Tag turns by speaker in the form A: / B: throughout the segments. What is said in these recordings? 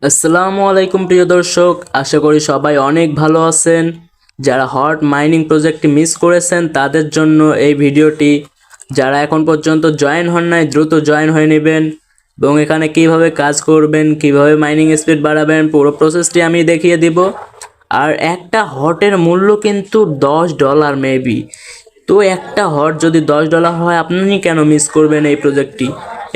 A: আসসালামু আলাইকুম প্রিয় দর্শক, আশা করি সবাই অনেক ভালো আছেন। যারা হট মাইনিং প্রজেক্টটি মিস করেছেন তাদের জন্য এই ভিডিওটি। যারা এখন পর্যন্ত জয়েন হন নাই দ্রুত জয়েন হয়ে নেবেন এবং এখানে কিভাবে কাজ করবেন, কিভাবে মাইনিং স্পিড বাড়াবেন, পুরো প্রসেসটি আমি দেখিয়ে দিব। আর একটা হটের মূল্য কিন্তু $10 মেবি। তো একটা হট যদি $10 হয়, আপনি কেন মিস করবেন এই প্রজেক্টটি?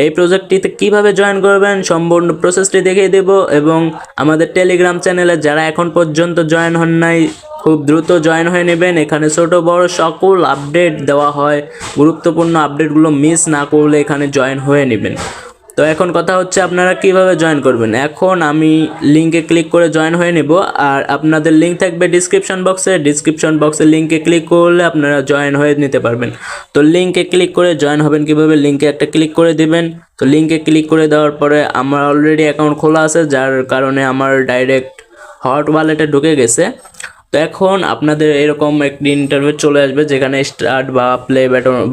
A: এই প্রজেক্টটিতে কিভাবে জয়েন করবেন সম্পূর্ণ প্রসেসটি দেখিয়ে দেব। এবং আমাদের টেলিগ্রাম চ্যানেলে যারা এখন পর্যন্ত জয়েন হন নাই, খুব দ্রুত জয়েন হয়ে নেবেন। এখানে ছোট বড় সকল আপডেট দেওয়া হয়, গুরুত্বপূর্ণ আপডেটগুলো মিস না করলে এখানে জয়েন হয়ে নেবেন। তো এখন কথা হচ্ছে আপনারা কিভাবে জয়েন করবেন। এখন আমি লিঙ্কে ক্লিক করে জয়েন হয়ে নেব, আর আপনাদের লিঙ্ক থাকবে ডিসক্রিপশন বক্সে লিঙ্কে ক্লিক করলে আপনারা জয়েন হয়ে নিতে পারবেন। তো লিঙ্কে ক্লিক করে জয়েন হবেন কিভাবে, লিঙ্কে একটা ক্লিক করে দিবেন। তো লিঙ্কে ক্লিক করে দেওয়ার পরে আমার অলরেডি অ্যাকাউন্ট খোলা আছে, যার কারণে আমার ডাইরেক্ট হট ওয়ালেটে ঢুকে গেছে। তো এখন আপনাদের এরকম একটি ইন্টারভিউ চলে আসবে, যেখানে স্টার্ট বা প্লে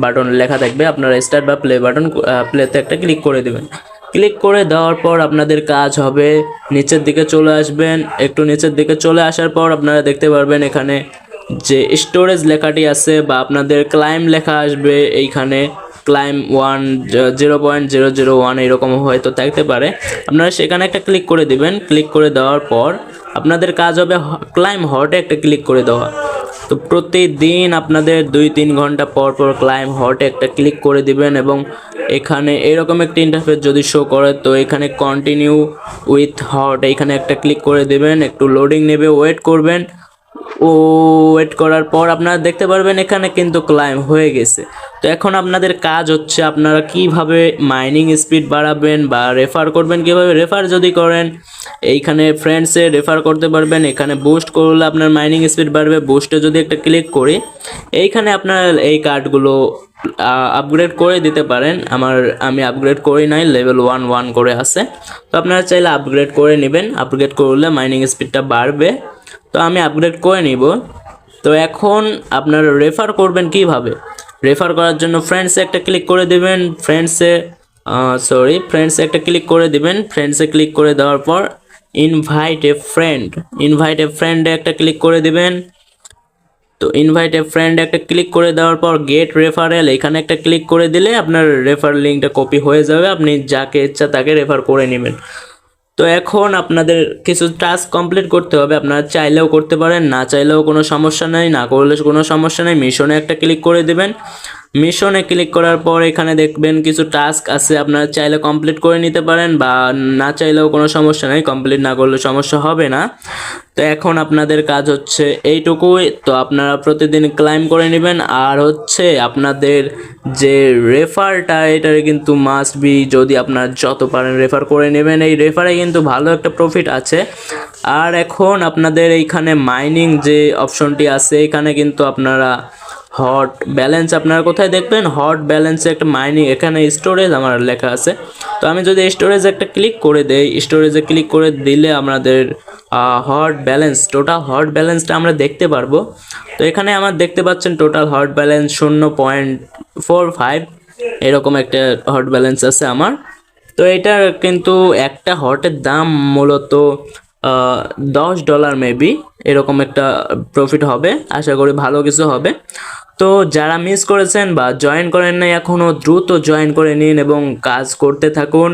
A: বাটন লেখা থাকবে। আপনারা স্টার্ট বা প্লে বাটন প্লেতে একটা ক্লিক করে দেবেন। ক্লিক করে দেওয়ার পর আপনাদের কাজ হবে নিচের দিকে চলে আসবেন। একটু নিচের দিকে চলে আসার পর আপনারা দেখতে পারবেন এখানে যে স্টোরেজ লেখাটি আছে বা আপনাদের ক্লাইম লেখা আসবে। এইখানে ক্লাইম 0.001 এরকম হয়তো থাকতে পারে। আপনারা সেখানে একটা ক্লিক করে দিবেন। ক্লিক করে দেওয়ার পর আপনাদের কাজ হবে ক্লাইম হটে একটা ক্লিক করে দেওয়া। তো প্রতিদিন আপনাদের 2-3 ঘন্টা পর পর ক্লাইম হটে একটা ক্লিক করে দিবেন এবং এখানে এরকম একটা ইন্টারফেস যদি শো করে, তো এখানে কন্টিনিউ উইথ হট এইখানে একটা ক্লিক করে দেবেন। একটু লোডিং নেবে, ওয়েট করবেন। ওয়েট করার পর আপনারা দেখতে পারবেন এখানে কিন্তু ক্লাইম হয়ে গেছে। তো এখন আপনাদের কাজ হচ্ছে আপনারা কিভাবে মাইনিং স্পিড বাড়াবেন বা রেফার করবেন। কিভাবে রেফার যদি করেন, এইখানে ফ্রেন্ডসে রেফার করতে পারবেন। এখানে বুস্ট করলে আপনার মাইনিং স্পিড বাড়বে। বুস্টে যদি একটা ক্লিক করি, এইখানে আপনার এই কার্ডগুলো আপগ্রেড করে দিতে পারেন। আমি আপগ্রেড করি নাই, লেভেল 1 করে আছে। তো আপনারা চাইলে আপগ্রেড করে নেবেন। আপগ্রেড করলে মাইনিং স্পিডটা বাড়বে। তো আমি আপগ্রেড করে নিব। তো এখন আপনারা রেফার করবেন কিভাবে। রেফার করার জন্য ফ্রেন্ডসে একটা ক্লিক করে দেবেন। ফ্রেন্ডসে একটা ক্লিক করে দিবেন। ফ্রেন্ডসে ক্লিক করে দেওয়ার পর ইনভাইট এ ফ্রেন্ডে একটা ক্লিক করে দিবেন। তো ইনভাইট এ ফ্রেন্ড একটা ক্লিক করে দেওয়ার পর গেট রেফারেল এখানে একটা ক্লিক করে দিলে আপনার রেফার লিঙ্কটা কপি হয়ে যাবে। আপনি যাকে ইচ্ছা তাকে রেফার করে নেবেন। তো এখন আপনাদের কিছু টাস্ক কমপ্লিট করতে হবে। আপনারা চাইলেও করতে পারেন, না চাইলেও কোনো সমস্যা নেই, না করলে কোনো সমস্যা নেই। মিশনে একটা ক্লিক করে দেবেন। মিশনে ক্লিক করার পর এখানে দেখবেন কিছু টাস্ক আছে, আপনারা চাইলে কমপ্লিট করে নিতে পারেন বা না চাইলেও কোনো সমস্যা নেই, কমপ্লিট না করলে সমস্যা হবে না। তো এখন আপনাদের কাজ হচ্ছে এইটুকুই। তো আপনারা প্রতিদিন ক্লাইম করে নেবেন। আর হচ্ছে আপনাদের যে রেফারটা, এটার কিন্তু মাস্ট বি, যদি আপনারা যত পারেন রেফার করে নেবেন। এই রেফারে কিন্তু ভালো একটা প্রফিট আছে। আর এখন আপনাদের এইখানে মাইনিং যে অপশনটি আছে, এখানে কিন্তু আপনারা হট ব্যালেন্স আপনারা কোথায় দেখবেন, হট ব্যালেন্সে একটা মাইনিং, এখানে স্টোরেজ আমার লেখা আছে। তো আমি যদি স্টোরেজে একটা ক্লিক করে দেই, স্টোরেজে ক্লিক করে দিলে আমাদের টোটাল হট ব্যালেন্সটা আমরা দেখতে পারবো। তো এখানে আমার দেখতে পাচ্ছেন টোটাল হট ব্যালেন্স 0.45 এরকম একটা হট ব্যালেন্স আছে আমার। তো এটার কিন্তু একটা হটের দাম মূলত $10 মেবি, এরকম একটা প্রফিট হবে। আশা করি ভালো কিছু হবে। তো যারা মিস করেছেন বা জয়েন করেন নাই এখনও, দ্রুত জয়েন করে নিন এবং কাজ করতে থাকুন।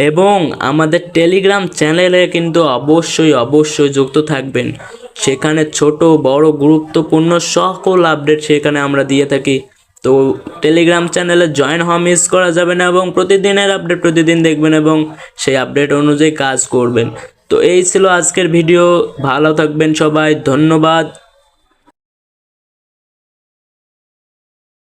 A: এবং আমাদের টেলিগ্রাম চ্যানেলে কিন্তু অবশ্যই যুক্ত থাকবেন। সেখানে ছোট বড় গুরুত্বপূর্ণ সকল আপডেট সেখানে আমরা দিয়ে থাকি। তো টেলিগ্রাম চ্যানেলে জয়েন হওয়া মিস করা যাবে না এবং প্রতিদিনের আপডেট প্রতিদিন দেখবেন এবং সেই আপডেট অনুযায়ী কাজ করবেন। তো এই ছিল আজকের ভিডিও। ভালো থাকবেন সবাই, ধন্যবাদ।